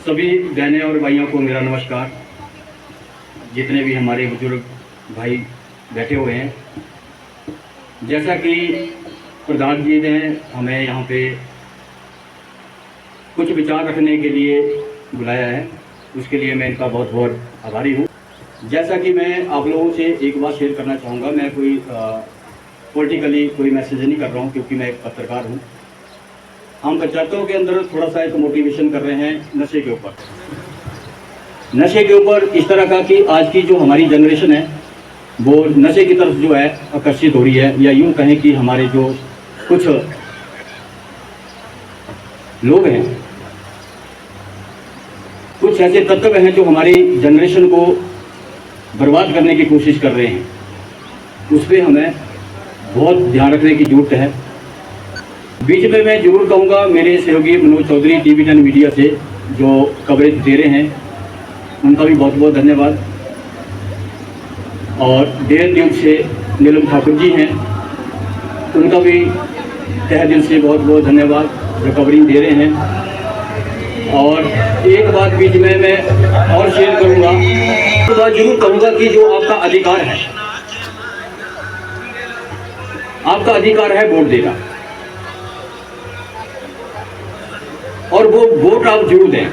सभी बहनें और भाइयों को मेरा नमस्कार। जितने भी हमारे बुजुर्ग भाई बैठे हुए हैं, जैसा कि प्रधान जी ने हमें यहाँ पे कुछ विचार रखने के लिए बुलाया है, उसके लिए मैं इनका बहुत बहुत आभारी हूँ। जैसा कि मैं आप लोगों से एक बात शेयर करना चाहूँगा, मैं कोई पॉलिटिकली कोई मैसेज नहीं कर रहा हूँ, क्योंकि मैं एक पत्रकार हूँ। हम पंचायतों के अंदर थोड़ा सा एक मोटिवेशन कर रहे हैं नशे के ऊपर। नशे के ऊपर इस तरह का कि आज की जो हमारी जनरेशन है वो नशे की तरफ जो है आकर्षित हो रही है, या यूँ कहें कि हमारे जो कुछ लोग हैं, कुछ ऐसे तत्व हैं जो हमारी जनरेशन को बर्बाद करने की कोशिश कर रहे हैं। उस पर हमें बहुत ध्यान रखने की जरूरत है। बीच में मैं जरूर कहूँगा, मेरे सहयोगी मनोज चौधरी TV10 मीडिया से जो कवरेज दे रहे हैं, उनका भी बहुत बहुत धन्यवाद। और डेयर न्यूज़ से नीलम ठाकुर जी हैं, उनका भी तहे दिल से बहुत बहुत धन्यवाद जो कवरिंग दे रहे हैं। और एक बात बीच में मैं और शेयर करूँगा, तो बात जरूर कहूँगा कि जो आपका अधिकार है, आपका अधिकार है वोट देना, और वो वोट आप जरूर दें।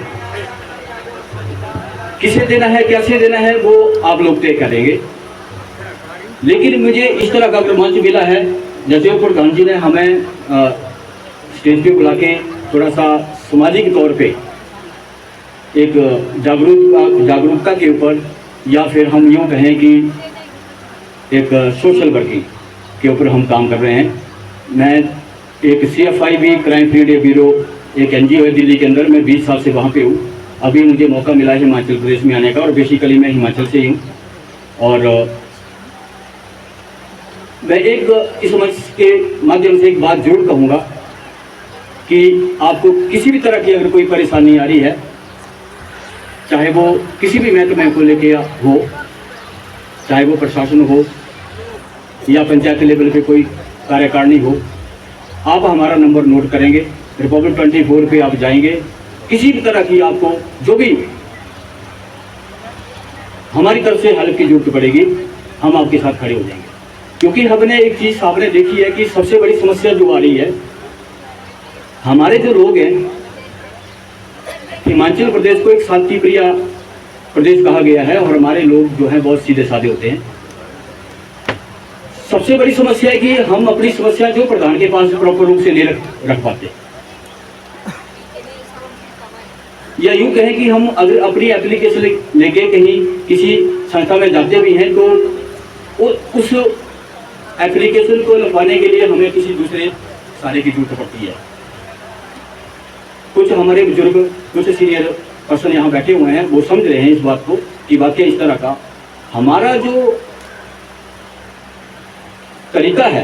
किसे देना है, कैसे देना है, वो आप लोग तय करेंगे। लेकिन मुझे इस तरह का अगर मंच मिला है, जैसे प्रधान जी ने हमें स्टेज पे बुला के थोड़ा सा सामाजिक तौर पे एक जागरूकता के ऊपर, या फिर हम यूँ कहें कि एक सोशल वर्किंग के ऊपर हम काम कर रहे हैं। मैं एक CFI crime free day bureau एक NGO है दिल्ली के अंदर, मैं 20 साल से वहाँ पे हूँ। अभी मुझे मौका मिला है हिमाचल प्रदेश में आने का, और बेसिकली मैं हिमाचल से ही हूँ। और मैं एक इस मंच के माध्यम से एक बात जरूर कहूँगा कि आपको किसी भी तरह की अगर कोई परेशानी आ रही है, चाहे वो किसी भी महकमे को लेके हो, चाहे वो प्रशासन हो या पंचायत लेवल पे कोई कार्यकारिणी हो, आप हमारा नंबर नोट करेंगे। रिपब्लिक 24 पे आप जाएंगे, किसी भी तरह की आपको जो भी हमारी तरफ से हेल्प की जरूरत पड़ेगी, हम आपके साथ खड़े हो जाएंगे। क्योंकि हमने एक चीज़ आपने देखी है कि सबसे बड़ी समस्या जो आ रही है, हमारे जो लोग हैं, हिमाचल प्रदेश को एक शांति प्रिय प्रदेश कहा गया है, और हमारे लोग जो हैं बहुत सीधे साधे होते हैं। सबसे बड़ी समस्या है कि हम अपनी समस्या जो प्रधान के पास प्रॉपर रूप से नहीं रख पाते, या यूँ कहें कि हम अगर अपनी एप्लीकेशन लेके कहीं किसी संस्था में जाते भी हैं, तो उस एप्लीकेशन को लिखवाने के लिए हमें किसी दूसरे सहारे की जरूरत पड़ती है। कुछ हमारे बुजुर्ग, कुछ सीनियर पर्सन यहाँ बैठे हुए हैं, वो समझ रहे हैं इस बात को कि वाकई इस तरह का हमारा जो तरीका है,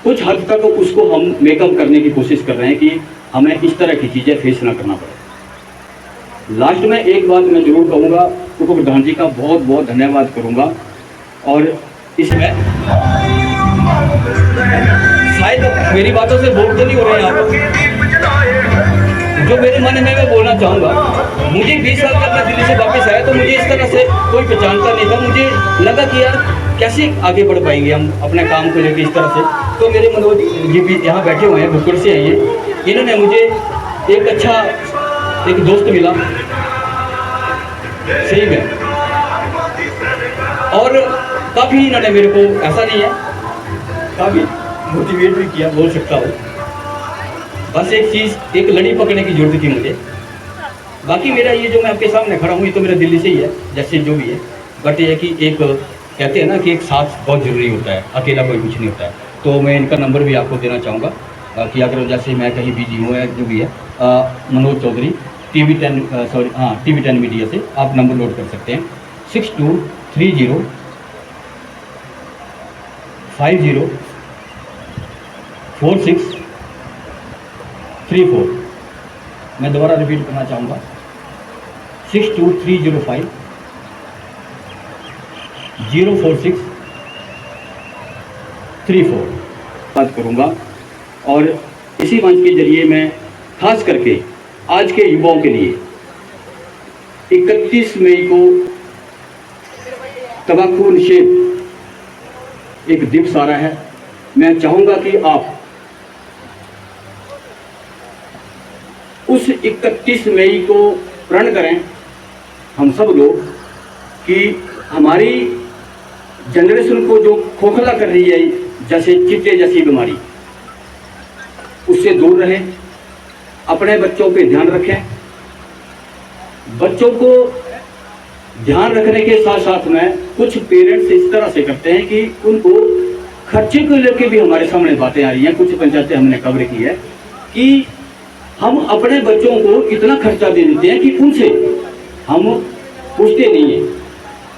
कुछ हद तक उसको हम मेकअप करने की कोशिश कर रहे हैं कि हमें इस तरह की चीज़ें फेस ना करना पड़े। लास्ट में एक बात मैं जरूर कहूँगा, उप प्रधान जी का बहुत बहुत धन्यवाद करूँगा। और इसमें शायद मेरी बातों से बोर तो नहीं हो रहे हैं आप, जो मेरे मन में मैं बोलना चाहूँगा। मुझे 20 साल तक मैं दिल्ली से वापस आया, तो मुझे इस तरह से कोई पहचानता नहीं था। मुझे लगा कि यार कैसे आगे बढ़ पाएंगे हम अपने काम को लेकर इस तरह से। तो मेरे मनोज जी भी यहाँ बैठे हुए हैं, भुक्कड़ से हैं ये, इन्होंने मुझे एक अच्छा एक दोस्त मिला सही में, और काफ़ी इन्होंने मेरे को, ऐसा नहीं है, काफ़ी मोटिवेट भी किया बोल सकता हूँ। बस एक चीज़, एक लड़ी पकड़ने की जरूरत थी मुझे। बाकी मेरा ये जो मैं आपके सामने खड़ा हूँ, ये तो मेरा दिल्ली से ही है, जैसे जो भी है। बट ये है कि एक कहते हैं ना कि एक साथ बहुत ज़रूरी होता है, अकेला कोई कुछ नहीं होता है। तो मैं इनका नंबर भी आपको देना चाहूँगा कि अगर जैसे मैं कहीं बिजी हूँ या जो भी है, मनोज चौधरी TV10 मीडिया से आप नंबर नोट कर सकते हैं। 6230 50 4634। मैं दोबारा रिपीट करना चाहूँगा, 62305 04634 बात करूँगा। और इसी मंच के जरिए मैं खास करके आज के युवाओं के लिए 31 मई को तंबाकू निषेध एक दिवस आ रहा है। मैं चाहूँगा कि आप उस 31 मई को प्रण करें, हम सब लोग, कि हमारी जनरेशन को जो खोखला कर रही है जैसे चिट्टे जैसी बीमारी, उससे दूर रहें, अपने बच्चों पे ध्यान रखें। बच्चों को ध्यान रखने के साथ साथ में कुछ पेरेंट्स इस तरह से करते हैं कि उनको खर्चे को लेकर भी हमारे सामने बातें आ रही हैं। कुछ पंचायतें हमने कवर की है कि हम अपने बच्चों को इतना खर्चा दे देते हैं कि उनसे हम पूछते नहीं हैं।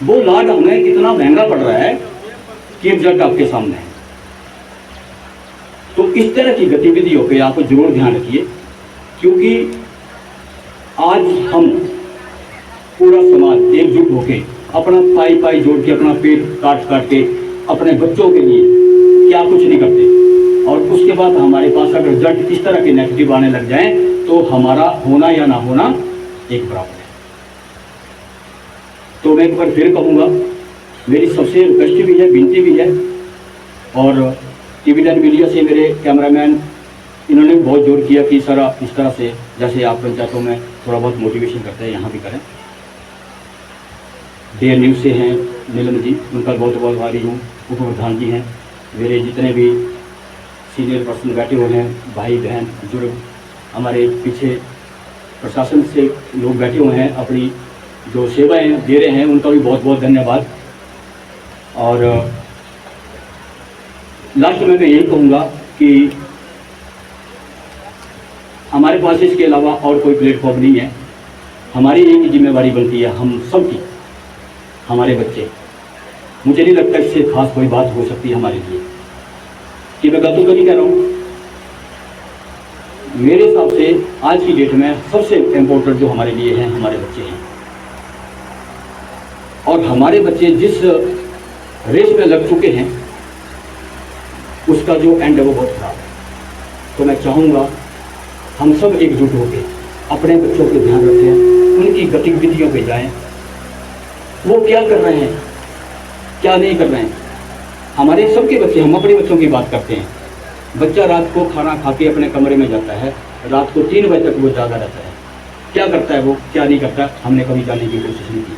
वो लाड हमें इतना महंगा पड़ रहा है कि रिजल्ट आपके सामने है। तो इस तरह की गतिविधियों पे आप जरूर ध्यान रखिए, क्योंकि आज हम पूरा समाज एकजुट होकर अपना पाई जोड़ के, अपना पेट काट के अपने बच्चों के लिए क्या कुछ नहीं करते, और उसके बाद हमारे पास अगर रिजल्ट इस तरह के नेगेटिव आने लग जाएं तो हमारा होना या ना होना एक बराबर है। तो मैं एक बार फिर कहूँगा, मेरी सबसे रिक्वेस्ट भी है, विनती भी है, और टीवी10 मीडिया से मेरे कैमरामैन इन्होंने बहुत जोर किया कि सर आप इस तरह से, जैसे आप पंचायतों में थोड़ा बहुत मोटिवेशन करते हैं, यहाँ भी करें। डेयर न्यूज़ से हैं नीलम जी, उनका बहुत बहुत आभारी हूँ। उप प्रधान जी हैं, मेरे जितने भी सीनियर पर्सन बैठे हुए हैं, भाई बहन बुजुर्ग, हमारे पीछे प्रशासन से लोग बैठे हुए हैं, अपनी जो सेवाएं दे रहे हैं, उनका भी बहुत बहुत धन्यवाद। और लास्ट में मैं यही कहूँगा कि हमारे पास इसके अलावा और कोई प्लेटफॉर्म नहीं है। हमारी एक जिम्मेवारी बनती है हम सब की, हमारे बच्चे। मुझे नहीं लगता इससे खास कोई बात हो सकती है हमारे लिए, कि मैं गलत तो नहीं कह रहा हूँ। मेरे हिसाब से आज की डेट में सबसे इम्पोर्टेंट जो हमारे लिए हैं, हमारे बच्चे हैं। और हमारे बच्चे जिस रेस में लग चुके हैं, उसका जो एंड है वो बहुत खराब है। तो मैं चाहूँगा हम सब एकजुट होकर अपने बच्चों पर ध्यान रखें, उनकी गतिविधियों पे जाएं, वो क्या कर रहे हैं, क्या नहीं कर रहे हैं। हमारे सबके बच्चे, हम अपने बच्चों की बात करते हैं। बच्चा रात को खाना खा के अपने कमरे में जाता है, रात को 3 बजे तक वो जागा रहता है। क्या करता है वो, क्या नहीं करता, हमने कभी जानने की कोशिश नहीं की।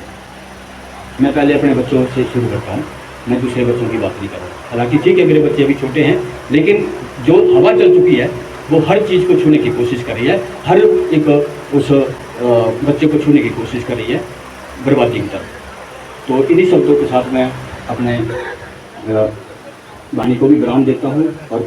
मैं पहले अपने बच्चों से शुरू करता हूँ, मैं दूसरे बच्चों की बात नहीं कर रहा। हालांकि ठीक है, मेरे बच्चे अभी छोटे हैं, लेकिन जो हवा चल चुकी है वो हर चीज़ को छूने की कोशिश कर रही है, हर एक उस बच्चे को छूने की कोशिश कर रही है बर्बादी की तरफ। तो इन्हीं शब्दों के साथ मैं अपने वाणी को भी विराम देता हूँ और